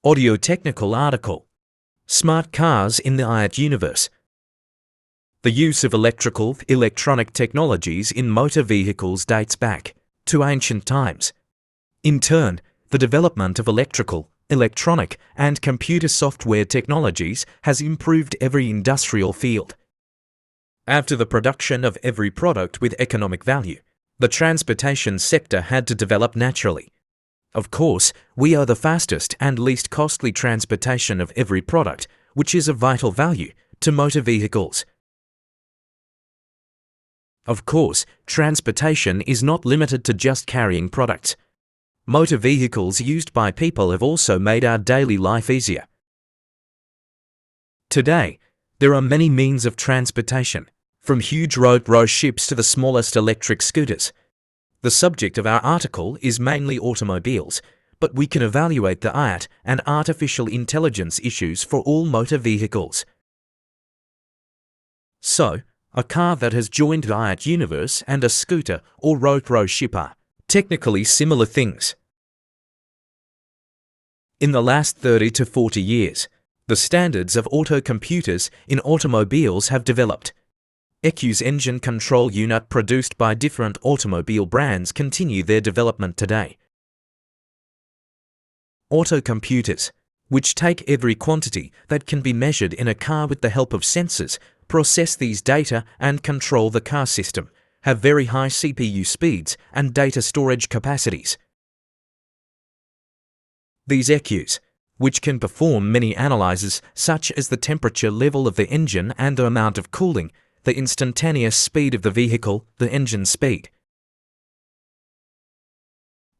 Audio-technical article. Smart cars in the IoT universe. The use of electronic technologies in motor vehicles dates back to ancient times. In turn, the development of electronic, and computer software technologies has improved every industrial field. After the production of every product with economic value, the transportation sector had to develop naturally. Of course, we are the fastest and least costly transportation of every product, which is of vital value to motor vehicles. Of course, transportation is not limited to just carrying products. Motor vehicles used by people have also made our daily life easier. Today, there are many means of transportation, from huge road ships to the smallest electric scooters. The subject of our article is mainly automobiles, but we can evaluate the IoT and artificial intelligence issues for all motor vehicles. So, a car that has joined the IoT universe and a scooter or road ship are technically similar things. In the last 30 to 40 years, the standards of auto computers in automobiles have developed. ECU's engine control unit produced by different automobile brands continue their development today. Auto computers, which take every quantity that can be measured in a car with the help of sensors, process these data and control the car system, have very high CPU speeds and data storage capacities. These ECUs, which can perform many analyses such as the temperature level of the engine and the amount of cooling, the instantaneous speed of the vehicle, the engine speed,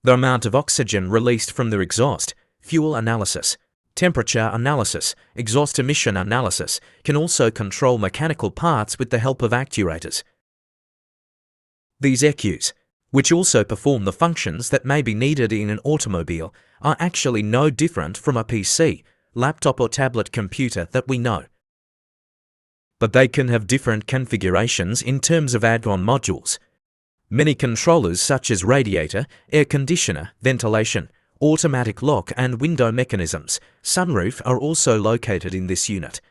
the amount of oxygen released from the exhaust, fuel analysis, temperature analysis, exhaust emission analysis, can also control mechanical parts with the help of actuators. These ECUs, which also perform the functions that may be needed in an automobile, are actually no different from a PC, laptop or tablet computer that we know. But they can have different configurations in terms of add-on modules. Many controllers such as radiator, air conditioner, ventilation, automatic lock and window mechanisms, sunroof are also located in this unit.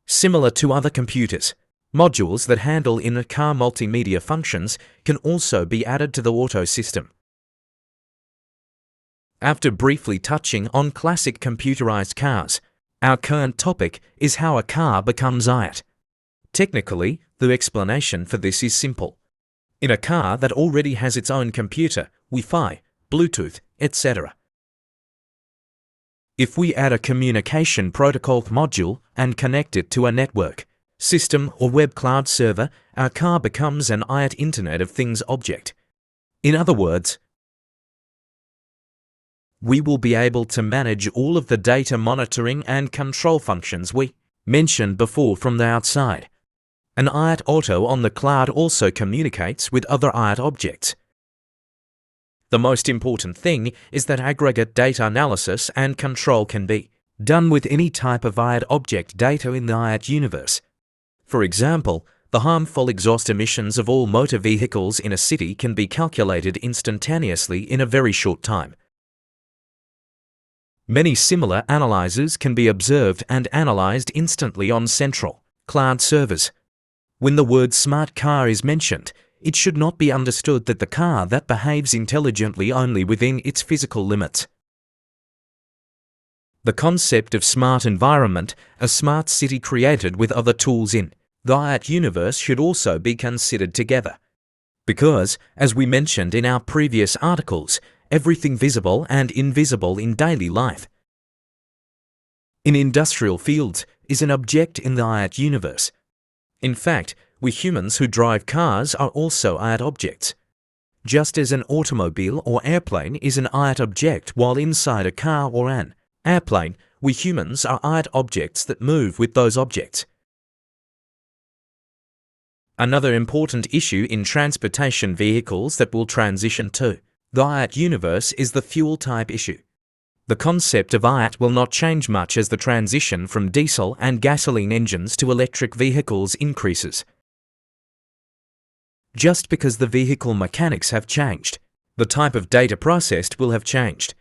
Similar to other computers, modules that handle in-car multimedia functions can also be added to the auto system. After briefly touching on classic computerized cars, our current topic is how a car becomes IoT. Technically, the explanation for this is simple. In a car that already has its own computer, Wi-Fi, Bluetooth, etc. If we add a communication protocol module and connect it to a network, system or web cloud server, our car becomes an IoT Internet of Things object. In other words, we will be able to manage all of the data monitoring and control functions we mentioned before from the outside. An IoT Auto on the cloud also communicates with other IoT objects. The most important thing is that aggregate data analysis and control can be done with any type of IoT object data in the IoT universe. For example, the harmful exhaust emissions of all motor vehicles in a city can be calculated instantaneously in a very short time. Many similar analyzers can be observed and analyzed instantly on central cloud servers. When the word smart car is mentioned, it should not be understood that the car that behaves intelligently only within its physical limits. The concept of smart environment, a smart city created with other tools in the IoT universe, should also be considered together. Because, as we mentioned in our previous articles, everything visible and invisible in daily life, in industrial fields, is an object in the IoT universe. In fact, we humans who drive cars are also IoT objects. Just as an automobile or airplane is an IoT object while inside a car or an airplane, we humans are IoT objects that move with those objects. Another important issue in transportation vehicles that will transition to the IoT universe is the fuel type issue. The concept of IoT will not change much as the transition from diesel and gasoline engines to electric vehicles increases. Just because the vehicle mechanics have changed, the type of data processed will have changed.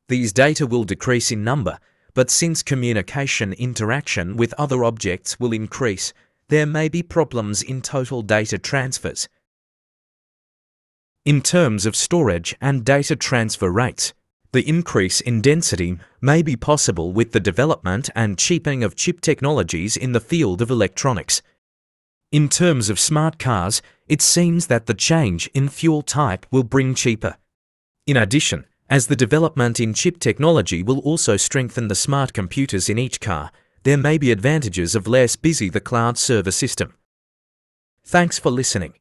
These data will decrease in number, but since communication interaction with other objects will increase, there may be problems in total data transfers. In terms of storage and data transfer rates, the increase in density may be possible with the development and cheapening of chip technologies in the field of electronics. In terms of smart cars, it seems that the change in fuel type will bring cheaper. In addition, as the development in chip technology will also strengthen the smart computers in each car, there may be advantages of less busy the cloud server system. Thanks for listening.